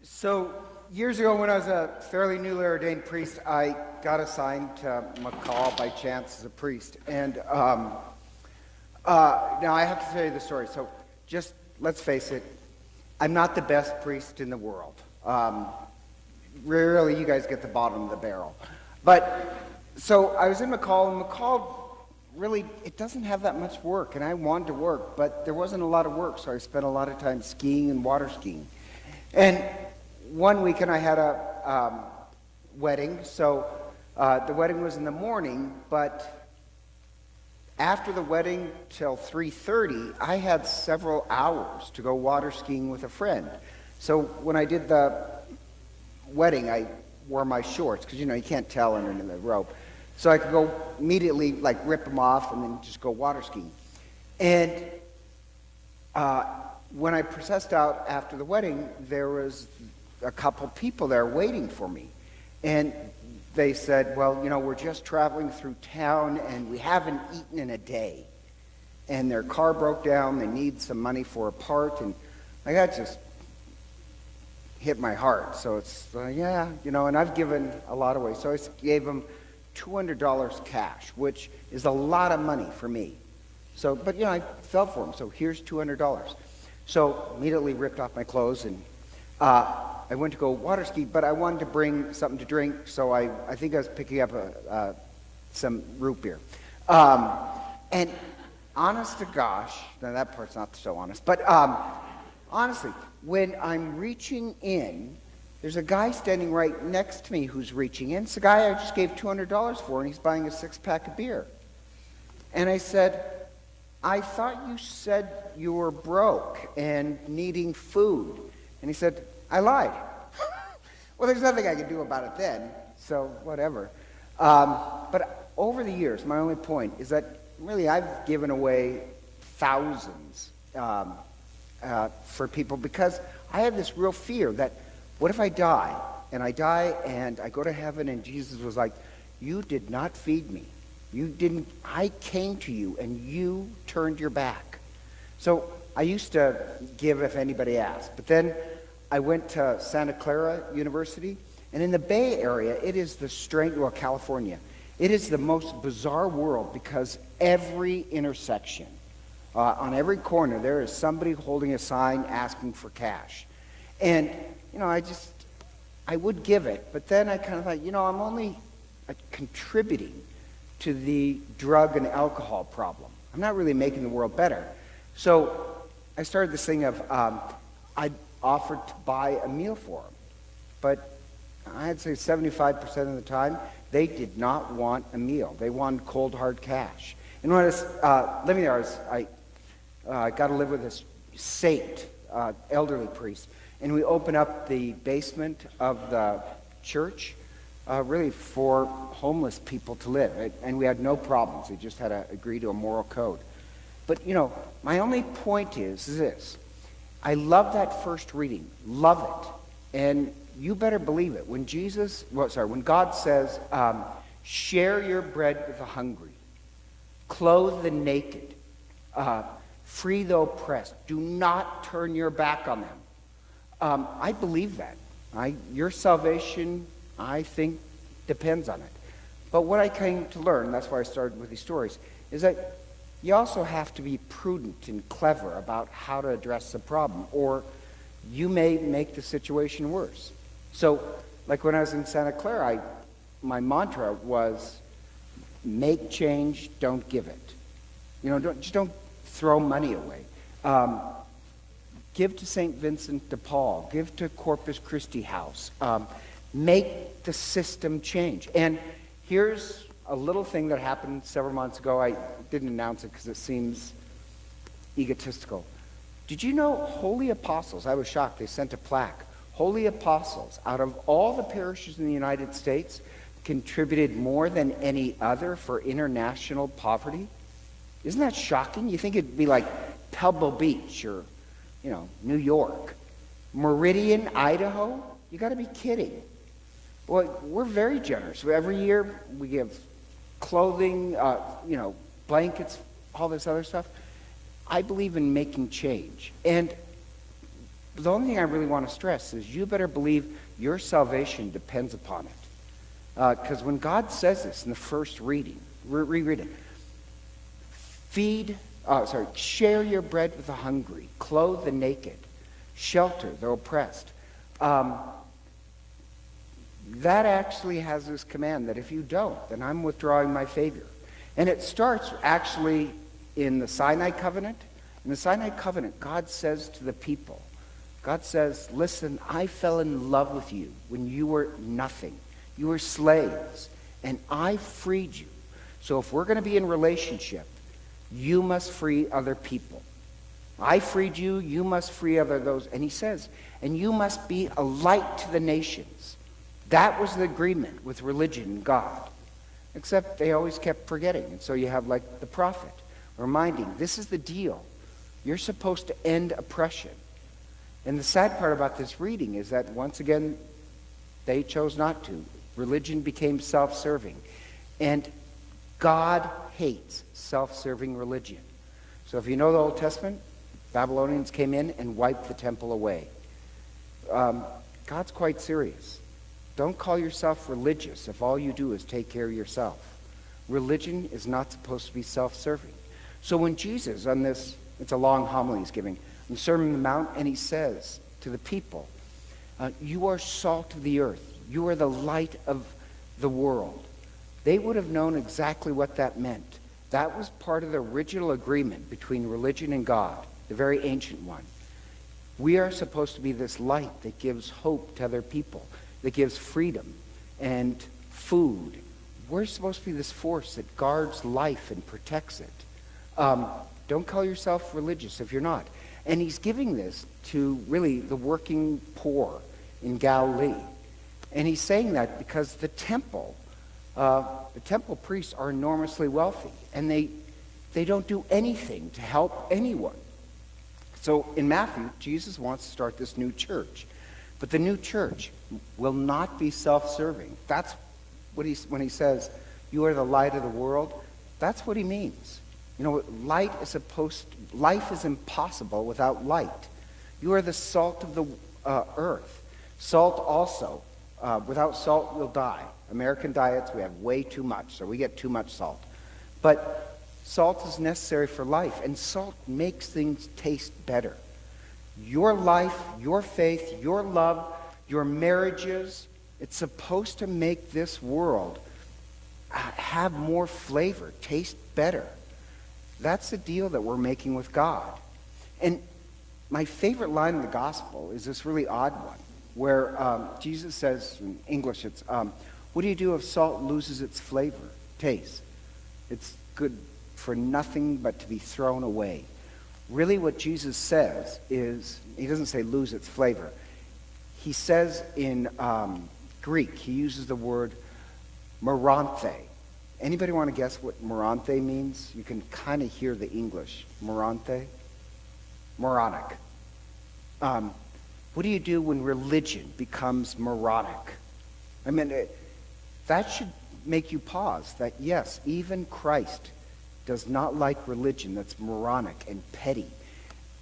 So years ago, when I was a fairly newly ordained priest, I got assigned to McCall by chance as a priest. And now I have to tell you the story. So just let's face it, I'm not the best priest in the world. Rarely you guys get the bottom of the barrel. But so I was in McCall, and McCall really, it doesn't have that much work. And I wanted to work, but there wasn't a lot of work. So I spent a lot of time skiing and water skiing. And one weekend I had a wedding, so the wedding was in the morning, but after the wedding till 3:30, I had several hours to go water skiing with a friend. So when I did the wedding, I wore my shorts, because you can't tell under the rope. So I could go immediately, rip them off and then just go water skiing. And when I processed out after the wedding, there was a couple people there waiting for me. And they said, well, we're just traveling through town and we haven't eaten in a day. And their car broke down, they need some money for a part, and that just hit my heart. So it's, and I've given a lot away. So I gave them $200 cash, which is a lot of money for me. So, but I felt for them, so here's $200. So immediately ripped off my clothes, and I went to go water ski, but I wanted to bring something to drink, so I think I was picking up some root beer. And honest to gosh, now that part's not so honest, but honestly, when I'm reaching in, there's a guy standing right next to me who's reaching in. It's the guy I just gave $200 for, and he's buying a six-pack of beer. And I said, I thought you said you were broke and needing food. And he said, I lied. Well, there's nothing I could do about it then, so whatever. But over the years, my only point is that really I've given away thousands for people, because I have this real fear that what if I die and I go to heaven and Jesus was like, you did not feed me. I came to you and you turned your back. So I used to give if anybody asked, but then I went to Santa Clara University, and in the Bay Area, it is California, it is the most bizarre world, because every intersection, on every corner, there is somebody holding a sign asking for cash. And, I would give it, but then I kind of thought, I'm only contributing to the drug and alcohol problem. I'm not really making the world better. So I started this thing of, I offered to buy a meal for them. But I'd say 75% of the time, they did not want a meal. They wanted cold, hard cash. And when I was living there, I got to live with this saint, elderly priest. And we opened up the basement of the church really for homeless people to live. And we had no problems. We just had to agree to a moral code. But, my only point is this. I love that first reading. Love it. And you better believe it. When God says, share your bread with the hungry, clothe the naked, free the oppressed, do not turn your back on them. I believe that. Your salvation, I think, depends on it. But what I came to learn, that's why I started with these stories, is that you also have to be prudent and clever about how to address the problem, or you may make the situation worse. So, like when I was in Santa Clara, my mantra was, make change, don't give it. Don't throw money away. Give to St. Vincent de Paul. Give to Corpus Christi House. Make the system change. And here's a little thing that happened several months ago. I didn't announce it because it seems egotistical. Did you know holy apostles, I was shocked, they sent a plaque. Holy apostles, out of all the parishes in the United States, contributed more than any other for international poverty? Isn't that shocking? You think it'd be like Pebble Beach or New York. Meridian, Idaho? You got to be kidding. Boy, we're very generous. Every year we give clothing, blankets, all this other stuff. I believe in making change. And But the only thing I really want to stress is you better believe your salvation depends upon it. Because when God says this in the first reading, reread it. Share your bread with the hungry, clothe the naked, shelter the oppressed. That actually has this command that if you don't, then I'm withdrawing my favor. And it starts actually in the Sinai covenant. In the Sinai covenant, God says to the people, God says, listen, I fell in love with you when you were nothing. You were slaves, and I freed you. So if we're going to be in relationship, you must free other people. I freed you, you must free those. And he says, and you must be a light to the nations. That was the agreement with religion and God. Except they always kept forgetting. And so you have like the prophet reminding, this is the deal. You're supposed to end oppression. And the sad part about this reading is that once again, they chose not to. Religion became self-serving. And God hates self-serving religion. So if you know the Old Testament, Babylonians came in and wiped the temple away. God's quite serious. Don't call yourself religious if all you do is take care of yourself. Religion is not supposed to be self-serving. So when Jesus, on this, it's a long homily he's giving, in the Sermon on the Mount, and he says to the people, you are salt of the earth. You are the light of the world. They would have known exactly what that meant. That was part of the original agreement between religion and God, the very ancient one. We are supposed to be this light that gives hope to other people, that gives freedom and food. We're supposed to be this force that guards life and protects it. Don't call yourself religious if you're not. And he's giving this to really the working poor in Galilee. And he's saying that because the temple priests are enormously wealthy, and they don't do anything to help anyone. So in Matthew, Jesus wants to start this new church. But the new church will not be self-serving. That's what when he says, you are the light of the world, that's what he means. You know, life is impossible without light. You are the salt of the earth. Salt also, without salt we'll die. American diets, we have way too much, so we get too much salt. But salt is necessary for life, and salt makes things taste better. Your life, your faith, your love, your marriages, it's supposed to make this world have more flavor, taste better. That's the deal that we're making with God. And my favorite line in the gospel is this really odd one, where Jesus says, in English, it's, what do you do if salt loses its flavor, taste? It's good for nothing but to be thrown away. Really what Jesus says is, he doesn't say lose its flavor. He says in Greek, he uses the word moranthe. Anybody want to guess what moranthe means? You can kind of hear the English. Moranthe? Moronic. What do you do when religion becomes moronic? I mean, that should make you pause that, yes, even Christ does not like religion that's moronic and petty.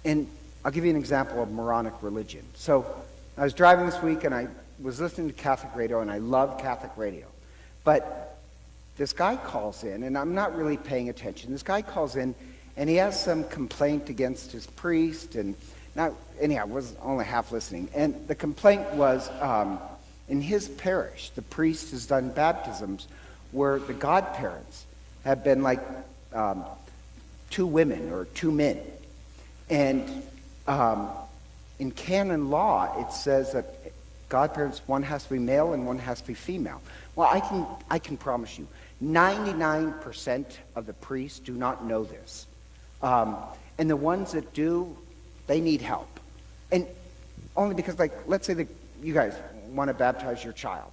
And I'll give you an example of moronic religion. So I was driving this week and I was listening to Catholic radio, and I love Catholic radio. But this guy calls in, and I'm not really paying attention. This guy calls in, and he has some complaint against his priest. And now, anyhow, I was only half listening. And the complaint was, in his parish, the priest has done baptisms where the godparents have been like 2 women or 2 men. And in canon law, it says that godparents, one has to be male and one has to be female. Well, I can promise you, 99% of the priests do not know this. And the ones that do, they need help. And only because, like, let's say that you guys want to baptize your child.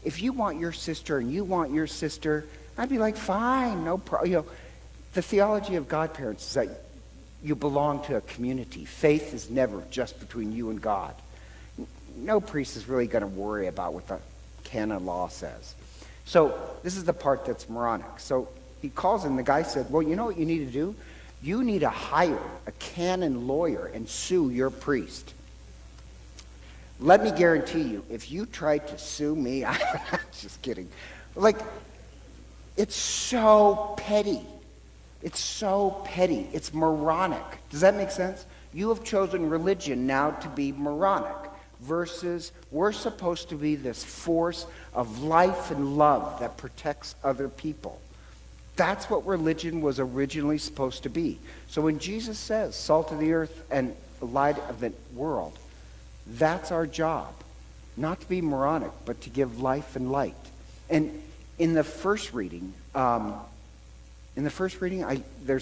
If you want your sister and you want your sister, I'd be like, fine, no problem. You know, the theology of godparents is that you belong to a community. Faith is never just between you and God. No priest is really going to worry about what the canon law says. So this is the part that's moronic. So he calls in, the guy said, well, you know what you need to do? You need to hire a canon lawyer and sue your priest. let me guarantee you, if you tried to sue me, I'm just kidding. Like, it's so petty. It's so petty. It's moronic. Does that make sense? You have chosen religion now to be moronic versus we're supposed to be this force of life and love that protects other people. That's what religion was originally supposed to be. So when Jesus says, salt of the earth and light of the world, that's our job. Not to be moronic, but to give life and light. And in the first reading, there's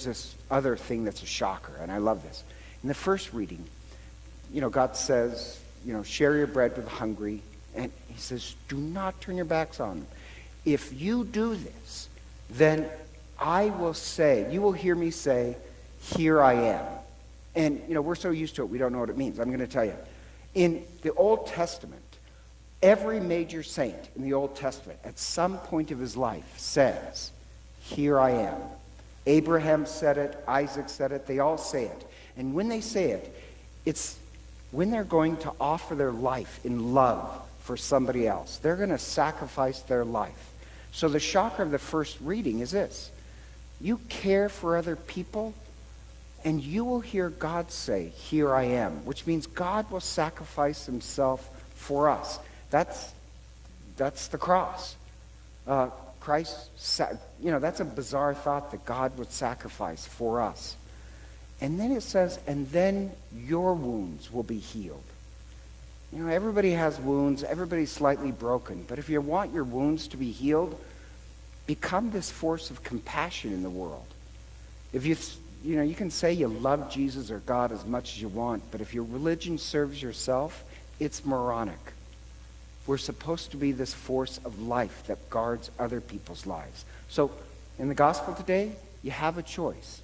this other thing that's a shocker, and I love this. In the first reading, God says, share your bread with the hungry, and he says, do not turn your backs on them. If you do this, then I will say, you will hear me say, here I am. And, we're so used to it, we don't know what it means. I'm going to tell you. In the Old Testament, every major saint in the Old Testament, at some point of his life, says, here I am. Abraham said it, Isaac said it, they all say it. And when they say it, it's when they're going to offer their life in love for somebody else. They're going to sacrifice their life. So the shocker of the first reading is this. You care for other people, and you will hear God say, here I am, which means God will sacrifice himself for us. That's the cross. Christ, that's a bizarre thought that God would sacrifice for us. And then it says, and then your wounds will be healed. Everybody has wounds, everybody's slightly broken, but if you want your wounds to be healed, become this force of compassion in the world. If you can say you love Jesus or God as much as you want, but if your religion serves yourself, it's moronic. We're supposed to be this force of life that guards other people's lives. So in the gospel today, you have a choice.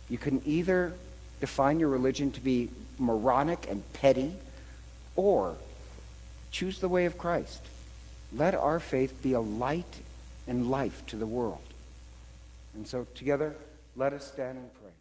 You can either define your religion to be moronic and petty, or choose the way of Christ. Let our faith be a light and life to the world. And so together, let us stand and pray.